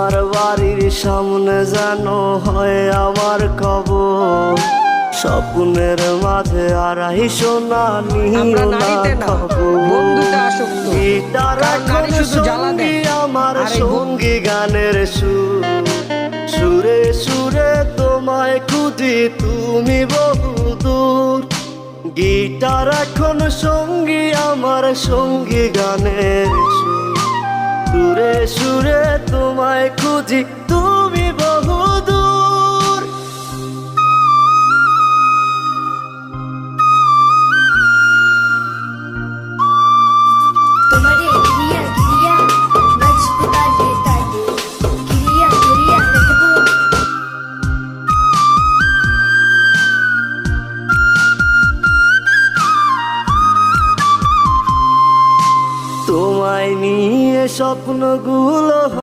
তোমার বাড়ির সামনে যেন হয় আমার কবর। স্বপ্নের মাঝে আড়াই সোনা আমরা নিও না নারীতে না, খবর। বন্ধুতে আসক্ত। গিটার কারণ এখন নারী শুধু জ্বালা সঙ্গী দেয়, আমার আর এই সঙ্গী গানের সুর। সুরে সুরে তোমায় খুঁজি তুমি বহুদূর। গিটার এখন সঙ্গী আমার সঙ্গী গানের সুর। সুরে সুরে তোমায় খুঁজি তুমি বহুদূর। তোমারে ঘিরিয়া ঘিরিয়া বাজবে তালে তালে, ঘিরিয়া ঘিরিয়া রাখবো। তোমায় নিয়ে স্বপ্নগুলো